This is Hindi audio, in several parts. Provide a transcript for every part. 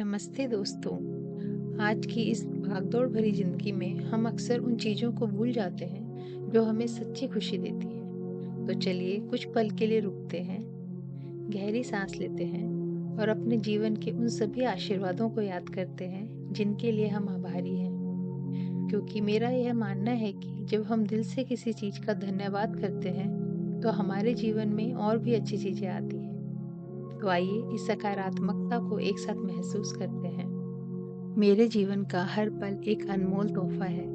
नमस्ते दोस्तों। आज की इस भागदौड़ भरी जिंदगी में हम अक्सर उन चीज़ों को भूल जाते हैं जो हमें सच्ची खुशी देती हैं। तो चलिए कुछ पल के लिए रुकते हैं, गहरी सांस लेते हैं और अपने जीवन के उन सभी आशीर्वादों को याद करते हैं जिनके लिए हम आभारी हैं। क्योंकि मेरा यह मानना है कि जब हम दिल से किसी चीज़ का धन्यवाद करते हैं तो हमारे जीवन में और भी अच्छी चीज़ें आती हैं। तो आइए इस सकारात्मकता को एक साथ महसूस करते हैं। मेरे जीवन का हर पल एक अनमोल तोहफा है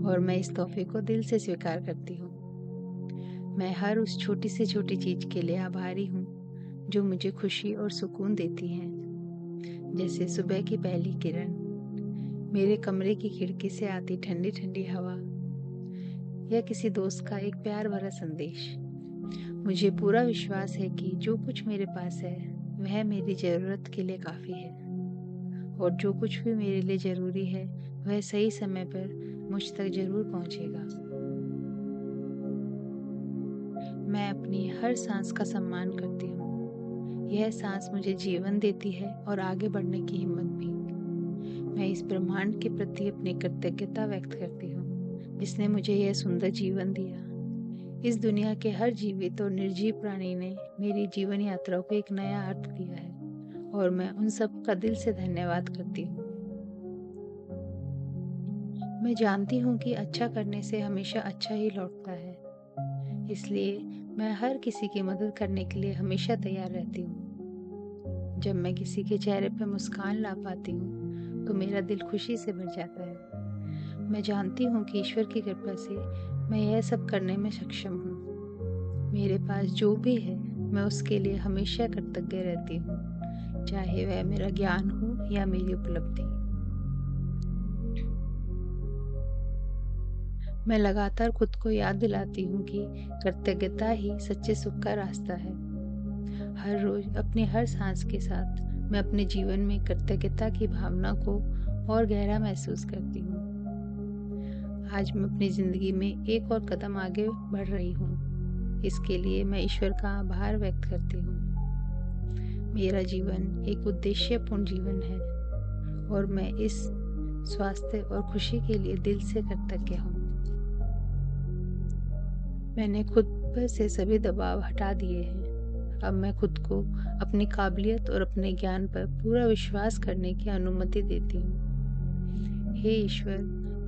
और मैं इस तोहफे को दिल से स्वीकार करती हूँ। मैं हर उस छोटी से छोटी चीज के लिए आभारी हूँ जो मुझे खुशी और सुकून देती है। जैसे सुबह की पहली किरण, मेरे कमरे की खिड़की से आती ठंडी ठंडी हवा या किसी दोस्त का एक प्यार भरा संदेश। मुझे पूरा विश्वास है कि जो कुछ मेरे पास है वह मेरी ज़रूरत के लिए काफ़ी है और जो कुछ भी मेरे लिए ज़रूरी है वह सही समय पर मुझ तक ज़रूर पहुंचेगा। मैं अपनी हर सांस का सम्मान करती हूँ। यह सांस मुझे जीवन देती है और आगे बढ़ने की हिम्मत भी। मैं इस ब्रह्मांड के प्रति अपनी कृतज्ञता व्यक्त करती हूँ जिसने मुझे यह सुंदर जीवन दिया। इस दुनिया के हर जीवित और निर्जीव प्राणी ने मेरी जीवन यात्रा को एक नया अर्थ दिया है और मैं उन सब का दिल से धन्यवाद करती हूँ। मैं जानती हूँ कि अच्छा करने से हमेशा अच्छा ही लौटता है, इसलिए मैं हर किसी की मदद करने के लिए हमेशा तैयार रहती हूँ। जब मैं किसी के चेहरे पर मुस्कान ला पाती हूँ तो मेरा दिल खुशी से भर जाता है। मैं जानती हूँ कि ईश्वर की कृपा से मैं यह सब करने में सक्षम हूँ। मेरे पास जो भी है मैं उसके लिए हमेशा कृतज्ञ रहती हूँ, चाहे वह मेरा ज्ञान हो या मेरी उपलब्धि। मैं लगातार खुद को याद दिलाती हूँ कि कृतज्ञता ही सच्चे सुख का रास्ता है। हर रोज अपनी हर सांस के साथ मैं अपने जीवन में कृतज्ञता की भावना को और गहरा महसूस करती हूँ। आज मैं अपनी जिंदगी में एक और कदम आगे बढ़ रही हूँ। इसके लिए मैं ईश्वर का आभार व्यक्त करती हूँ। मेरा जीवन एक उद्देश्यपूर्ण जीवन है और मैं इस स्वास्थ्य और खुशी के लिए दिल से कृतज्ञ हूँ। मैंने खुद पर से सभी दबाव हटा दिए हैं। अब मैं खुद को अपनी काबिलियत और अपने ज्ञान पर पूरा विश्वास करने की अनुमति देती हूँ। हे ईश्वर,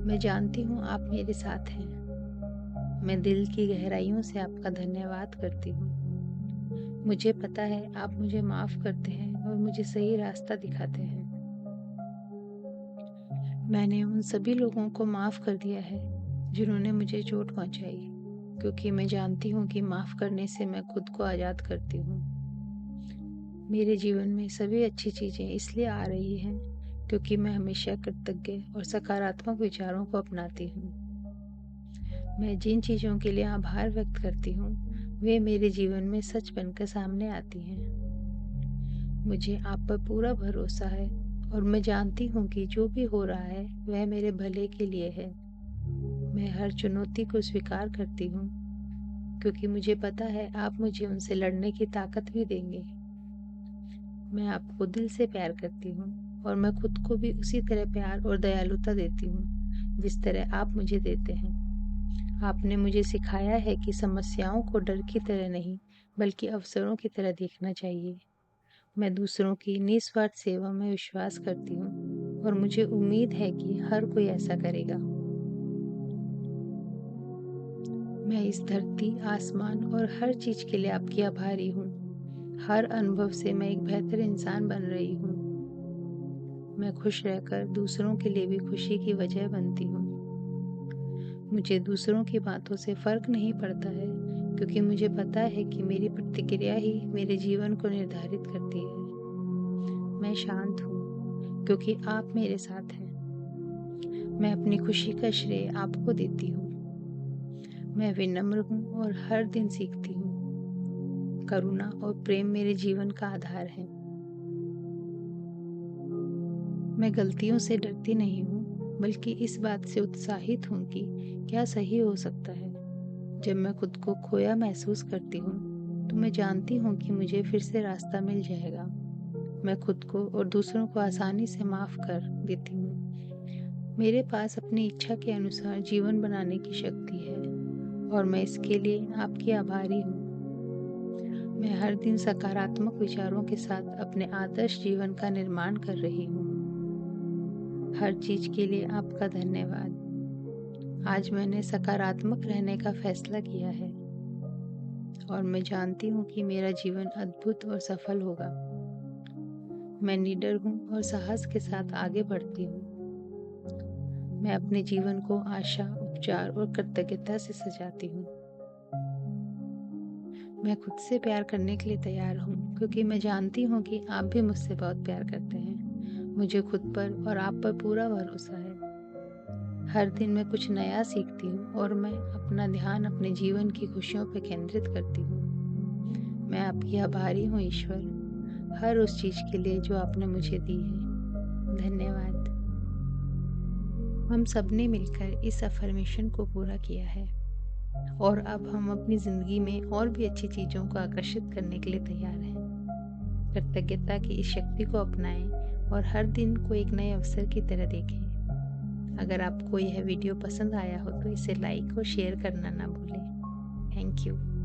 मैं जानती हूँ आप मेरे साथ हैं। मैं दिल की गहराइयों से आपका धन्यवाद करती हूँ। मुझे पता है आप मुझे माफ करते हैं और मुझे सही रास्ता दिखाते हैं। मैंने उन सभी लोगों को माफ कर दिया है जिन्होंने मुझे चोट पहुंचाई, क्योंकि मैं जानती हूँ कि माफ करने से मैं खुद को आज़ाद करती हूँ। मेरे जीवन में सभी अच्छी चीज़ें इसलिए आ रही हैं क्योंकि मैं हमेशा कृतज्ञ और सकारात्मक विचारों को अपनाती हूँ। मैं जिन चीज़ों के लिए आभार व्यक्त करती हूँ वे मेरे जीवन में सच बनकर सामने आती हैं। मुझे आप पर पूरा भरोसा है और मैं जानती हूँ कि जो भी हो रहा है वह मेरे भले के लिए है। मैं हर चुनौती को स्वीकार करती हूँ क्योंकि मुझे पता है आप मुझे उनसे लड़ने की ताकत भी देंगे। मैं आपको दिल से प्यार करती हूँ और मैं खुद को भी उसी तरह प्यार और दयालुता देती हूँ जिस तरह आप मुझे देते हैं। आपने मुझे सिखाया है कि समस्याओं को डर की तरह नहीं बल्कि अवसरों की तरह देखना चाहिए। मैं दूसरों की निस्वार्थ सेवा में विश्वास करती हूँ और मुझे उम्मीद है कि हर कोई ऐसा करेगा। मैं इस धरती, आसमान और हर चीज के लिए आपकी आभारी हूँ। हर अनुभव से मैं एक बेहतर इंसान बन रही हूँ। मैं खुश रहकर दूसरों के लिए भी खुशी की वजह बनती हूँ। मुझे दूसरों की बातों से फर्क नहीं पड़ता है क्योंकि मुझे पता है कि मेरी प्रतिक्रिया ही मेरे जीवन को निर्धारित करती है। मैं शांत हूँ क्योंकि आप मेरे साथ हैं। मैं अपनी खुशी का श्रेय आपको देती हूँ। मैं विनम्र हूँ और हर दिन सीखती हूँ। करुणा और प्रेम मेरे जीवन का आधार है। मैं गलतियों से डरती नहीं हूँ बल्कि इस बात से उत्साहित हूँ कि क्या सही हो सकता है। जब मैं खुद को खोया महसूस करती हूँ तो मैं जानती हूँ कि मुझे फिर से रास्ता मिल जाएगा। मैं खुद को और दूसरों को आसानी से माफ़ कर देती हूँ। मेरे पास अपनी इच्छा के अनुसार जीवन बनाने की शक्ति है और मैं इसके लिए आपकी आभारी हूँ। मैं हर दिन सकारात्मक विचारों के साथ अपने आदर्श जीवन का निर्माण कर रही हूँ। हर चीज़ के लिए आपका धन्यवाद। आज मैंने सकारात्मक रहने का फैसला किया है और मैं जानती हूँ कि मेरा जीवन अद्भुत और सफल होगा। मैं निडर हूँ और साहस के साथ आगे बढ़ती हूँ। मैं अपने जीवन को आशा, उपचार और कृतज्ञता से सजाती हूँ। मैं खुद से प्यार करने के लिए तैयार हूँ क्योंकि मैं जानती हूँ कि आप भी मुझसे बहुत प्यार करते हैं। मुझे खुद पर और आप पर पूरा भरोसा है। हर दिन मैं कुछ नया सीखती हूँ और मैं अपना ध्यान अपने जीवन की खुशियों पर केंद्रित करती हूँ। मैं आपकी आभारी हूँ ईश्वर, हर उस चीज़ के लिए जो आपने मुझे दी है। धन्यवाद। हम सबने मिलकर इस अफ़र्मेशन को पूरा किया है और अब हम अपनी ज़िंदगी में और भी अच्छी चीज़ों को आकर्षित करने के लिए तैयार हैं। कृतज्ञता की इस शक्ति को अपनाएं और हर दिन को एक नए अवसर की तरह देखें। अगर आपको यह वीडियो पसंद आया हो तो इसे लाइक और शेयर करना ना भूलें। Thank you.